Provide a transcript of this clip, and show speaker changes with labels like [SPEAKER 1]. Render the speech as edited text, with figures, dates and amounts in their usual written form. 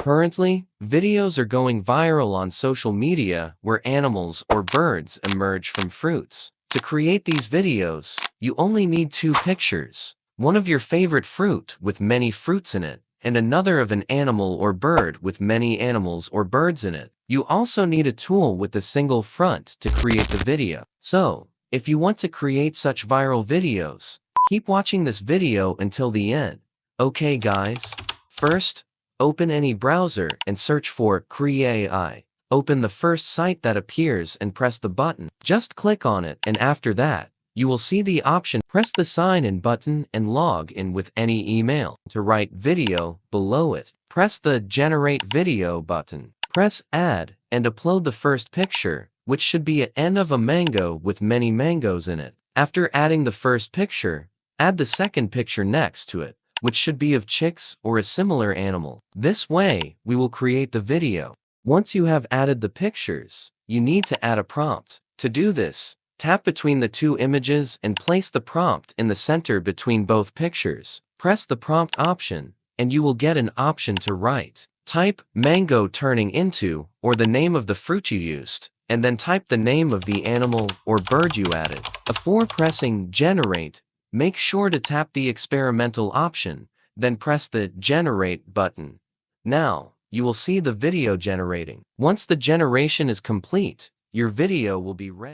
[SPEAKER 1] Currently, videos are going viral on social media where animals or birds emerge from fruits. To create these videos, you only need two pictures. One of your favorite fruit with many fruits in it, and another of an animal or bird with many animals or birds in it. You also need a tool with a single front to create the video. So, if you want to create such viral videos, keep watching this video until the end. Okay guys, first, open any browser and search for Create. Open the first site that appears and press the button. Just click on it, and after that, you will see the option. Press the sign in button and log in with any email. To write video below it, press the Generate Video button. Press Add and upload the first picture, which should be an end of a mango with many mangoes in it. After adding the first picture, add the second picture next to it, which should be of chicks or a similar animal. This way, we will create the video. Once you have added the pictures, you need to add a prompt. To do this, tap between the two images and place the prompt in the center between both pictures. Press the prompt option, and you will get an option to write. Type mango turning into, or the name of the fruit you used, and then type the name of the animal or bird you added. Before pressing Generate, make sure to tap the experimental option, then press the Generate button. Now, you will see the video generating. Once the generation is complete, your video will be ready.